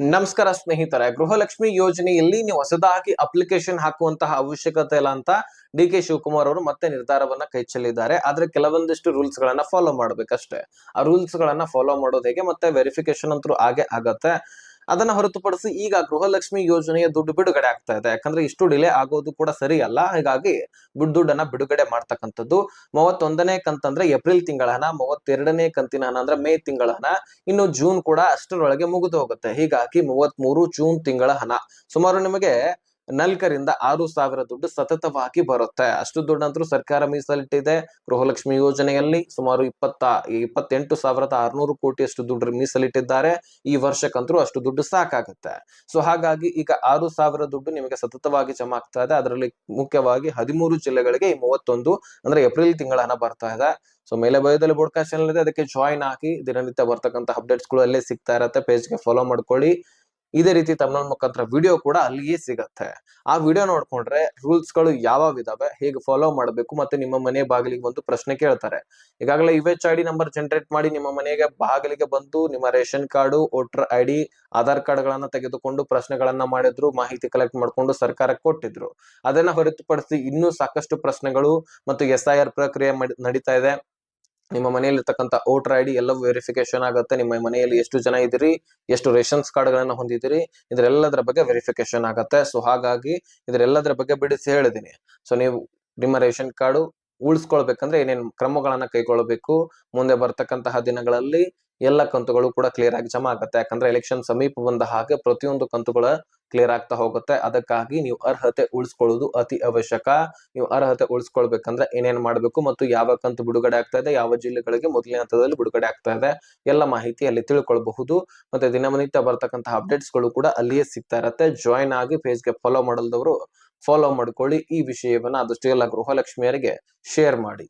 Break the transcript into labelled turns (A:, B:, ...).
A: ನಮಸ್ಕಾರ ಸ್ನೇಹಿತರೆ, ಗೃಹಲಕ್ಷ್ಮಿ ಯೋಜನೆಯಲ್ಲಿ ನೀವು ಹೊಸದಾಗಿ ಅಪ್ಲಿಕೇಶನ್ ಹಾಕುವಂತಹ ಅವಶ್ಯಕತೆ ಇಲ್ಲ ಅಂತ ಡಿ.ಕೆ. ಶಿವಕುಮಾರ್ ಅವರು ಮತ್ತೆ ನಿರ್ಧಾರವನ್ನ ಕೈ ಚೆಲ್ಲಿದ್ದಾರೆ. ಆದ್ರೆ ಕೆಲವೊಂದಿಷ್ಟು ರೂಲ್ಸ್ ಗಳನ್ನ ಫಾಲೋ ಮಾಡ್ಬೇಕಷ್ಟೇ. ಆ ರೂಲ್ಸ್ ಗಳನ್ನ ಫಾಲೋ ಮಾಡೋದು ಹೇಗೆ, ಮತ್ತೆ ವೆರಿಫಿಕೇಶನ್ ಅಂತೂ ಆಗೇ ಆಗತ್ತೆ. ಅದನ್ನ ಹೊರತುಪಡಿಸಿ ಈಗ ಗೃಹಲಕ್ಷ್ಮಿ ಯೋಜನೆಯ ದುಡ್ಡು ಬಿಡುಗಡೆ ಆಗ್ತಾ ಇದೆ. ಯಾಕಂದ್ರೆ ಇಷ್ಟು ಡಿಲೇ ಆಗೋದು ಕೂಡ ಸರಿ ಅಲ್ಲ. ಹೀಗಾಗಿ ದುಡ್ಡನ್ನ ಬಿಡುಗಡೆ ಮಾಡ್ತಕ್ಕಂಥದ್ದು 31ನೇ ಕಂತಂದ್ರೆ ಏಪ್ರಿಲ್ ತಿಂಗಳ ಹಣ, 32ನೇ ಕಂತಿನ ಹಣ ಅಂದ್ರೆ ಮೇ ತಿಂಗಳ ಹಣ, ಇನ್ನು ಜೂನ್ ಕೂಡ ಅಷ್ಟರೊಳಗೆ ಮುಗಿದು ಹೋಗುತ್ತೆ. ಹೀಗಾಗಿ 33 ಜೂನ್ ತಿಂಗಳ ಹಣ ಸುಮಾರು ನಿಮಗೆ 4ರಿಂದ 6 ಸಾವಿರ ದುಡ್ಡು ಸತತವಾಗಿ ಬರುತ್ತೆ. ಅಷ್ಟು ದುಡ್ಡಂತೂ ಸರ್ಕಾರ ಮೀಸಲಿಟ್ಟಿದೆ. ಗೃಹಲಕ್ಷ್ಮಿ ಯೋಜನೆಯಲ್ಲಿ ಸುಮಾರು 28,600 ಕೋಟಿಯಷ್ಟು ದುಡ್ಡು ಮೀಸಲಿಟ್ಟಿದ್ದಾರೆ. ಈ ವರ್ಷಕ್ಕಂತೂ ಅಷ್ಟು ದುಡ್ಡು ಸಾಕಾಗುತ್ತೆ. ಸೊ ಹಾಗಾಗಿ ಈಗ 6 ಸಾವಿರ ದುಡ್ಡು ನಿಮಗೆ ಸತತವಾಗಿ ಜಮಾ ಆಗ್ತಾ ಇದೆ. ಅದರಲ್ಲಿ ಮುಖ್ಯವಾಗಿ 13 ಜಿಲ್ಲೆಗಳಿಗೆ ಈ 31 ಅಂದ್ರೆ ಏಪ್ರಿಲ್ ತಿಂಗಳ ಹಣ ಬರ್ತಾ ಇದೆ. ಸೊ ಮೇಲೆ ಬಯೋದಲ್ಲಿ ಬೋಡ್ಕಾಸ್ಟ್ ಚಾನಲ್ ಇದೆ, ಅದಕ್ಕೆ ಜಾಯಿನ್ ಆಗಿ ದಿನನಿತ್ಯ ಬರ್ತಕ್ಕಂಥ ಅಪ್ಡೇಟ್ಸ್ ಗಳು ಅಲ್ಲೇ ಸಿಗ್ತಾ ಇರತ್ತೆ. ಪೇಜ್ಗೆ ಫಾಲೋ ಮಾಡ್ಕೊಳ್ಳಿ. ಇದೇ ರೀತಿ ತಮಿಳ್ ಮುಖಾಂತರ ವಿಡಿಯೋ ಕೂಡ ಅಲ್ಲಿಯೇ ಸಿಗತ್ತೆ. ಆ ವಿಡಿಯೋ ನೋಡ್ಕೊಂಡ್ರೆ ರೂಲ್ಸ್ ಗಳು ಯಾವ ಇದಾವೆ, ಹೇಗೆ ಫಾಲೋ ಮಾಡಬೇಕು, ಮತ್ತೆ ನಿಮ್ಮ ಮನೆ ಬಾಗಿಲಿಗೆ ಬಂದು ಪ್ರಶ್ನೆ ಕೇಳ್ತಾರೆ. ಈಗಾಗಲೇ ಯುಎಚ್ ನಂಬರ್ ಜನರೇಟ್ ಮಾಡಿ ನಿಮ್ಮ ಮನೆಗೆ ಬಾಗಿಲಿಗೆ ಬಂದು ನಿಮ್ಮ ration card, voter ID, Aadhaar card ಗಳನ್ನ ತೆಗೆದುಕೊಂಡು ಪ್ರಶ್ನೆಗಳನ್ನ ಮಾಡಿದ್ರು, ಮಾಹಿತಿ ಕಲೆಕ್ಟ್ ಮಾಡ್ಕೊಂಡು ಸರ್ಕಾರಕ್ಕೆ ಕೊಟ್ಟಿದ್ರು. ಅದನ್ನ ಹೊರತುಪಡಿಸಿ ಇನ್ನೂ ಸಾಕಷ್ಟು ಪ್ರಶ್ನೆಗಳು ಮತ್ತು SIR ಪ್ರಕ್ರಿಯೆ ನಡೀತಾ ಇದೆ. ನಿಮ್ಮ ಮನೆಯಲ್ಲಿ ಇರ್ತಕ್ಕಂಥ ವೋಟರ್ ಐಡಿ ಎಲ್ಲವೂ ವೆರಿಫಿಕೇಶನ್ ಆಗುತ್ತೆ. ನಿಮ್ಮ ಮನೆಯಲ್ಲಿ ಎಷ್ಟು ಜನ ಇದ್ದೀರಿ, ಎಷ್ಟು ರೇಷನ್ಸ್ ಕಾರ್ಡ್ ಗಳನ್ನ ಹೊಂದಿದ್ದೀರಿ, ಇದರೆಲ್ಲದರ ಬಗ್ಗೆ ವೆರಿಫಿಕೇಶನ್ ಆಗುತ್ತೆ. ಸೊ ಹಾಗಾಗಿ ಇದರೆಲ್ಲದರ ಬಗ್ಗೆ ಬಿಡಿಸಿ ಹೇಳಿದೀನಿ. ಸೊ ನೀವು ನಿಮ್ಮ ರೇಷನ್ ಕಾರ್ಡು ಉಳಿಸ್ಕೊಳ್ಬೇಕಂದ್ರೆ ಏನೇನ್ ಕ್ರಮಗಳನ್ನ ಕೈಗೊಳ್ಳಬೇಕು, ಮುಂದೆ ಬರ್ತಕ್ಕಂತಹ ದಿನಗಳಲ್ಲಿ ಎಲ್ಲ ಕಂತುಗಳು ಕೂಡ ಕ್ಲಿಯರ್ ಆಗಿ ಜಮಾ ಆಗುತ್ತೆ. ಯಾಕಂದ್ರೆ ಎಲೆಕ್ಷನ್ ಸಮೀಪ ಬಂದ ಹಾಗೆ ಪ್ರತಿಯೊಂದು ಕಂತುಗಳ ಕ್ಲಿಯರ್ ಆಗ್ತಾ ಹೋಗುತ್ತೆ. ಅದಕ್ಕಾಗಿ ನೀವು ಅರ್ಹತೆ ಉಳಿಸ್ಕೊಳ್ಳೋದು ಅತಿ ಅವಶ್ಯಕ. ನೀವು ಅರ್ಹತೆ ಉಳಿಸ್ಕೊಳ್ಬೇಕಂದ್ರೆ ಏನೇನ್ ಮಾಡ್ಬೇಕು ಮತ್ತು ಯಾವ ಕಂತು ಬಿಡುಗಡೆ ಆಗ್ತಾ ಇದೆ, ಯಾವ ಜಿಲ್ಲೆಗಳಿಗೆ ಮೊದಲನೇ ಹಂತದಲ್ಲಿ ಬಿಡುಗಡೆ ಆಗ್ತಾ ಇದೆ, ಎಲ್ಲ ಮಾಹಿತಿ ಅಲ್ಲಿ ತಿಳ್ಕೊಳ್ಬಹುದು. ಮತ್ತೆ ದಿನನಿತ್ಯ ಬರ್ತಕ್ಕಂತಹ ಅಪ್ಡೇಟ್ಸ್ ಗಳು ಕೂಡ ಅಲ್ಲಿಯೇ ಸಿಗ್ತಾ ಇರತ್ತೆ. ಜಾಯಿನ್ ಆಗಿ ಪೇಜ್ಗೆ ಫಾಲೋ ಮಾಡಲ್ದವರು ಫಾಲೋ ಮಾಡ್ಕೊಳ್ಳಿ. ಈ ವಿಷಯವನ್ನ ಆದಷ್ಟು ಎಲ್ಲ ಗೃಹಲಕ್ಷ್ಮಿಯರಿಗೆ ಶೇರ್ ಮಾಡಿ.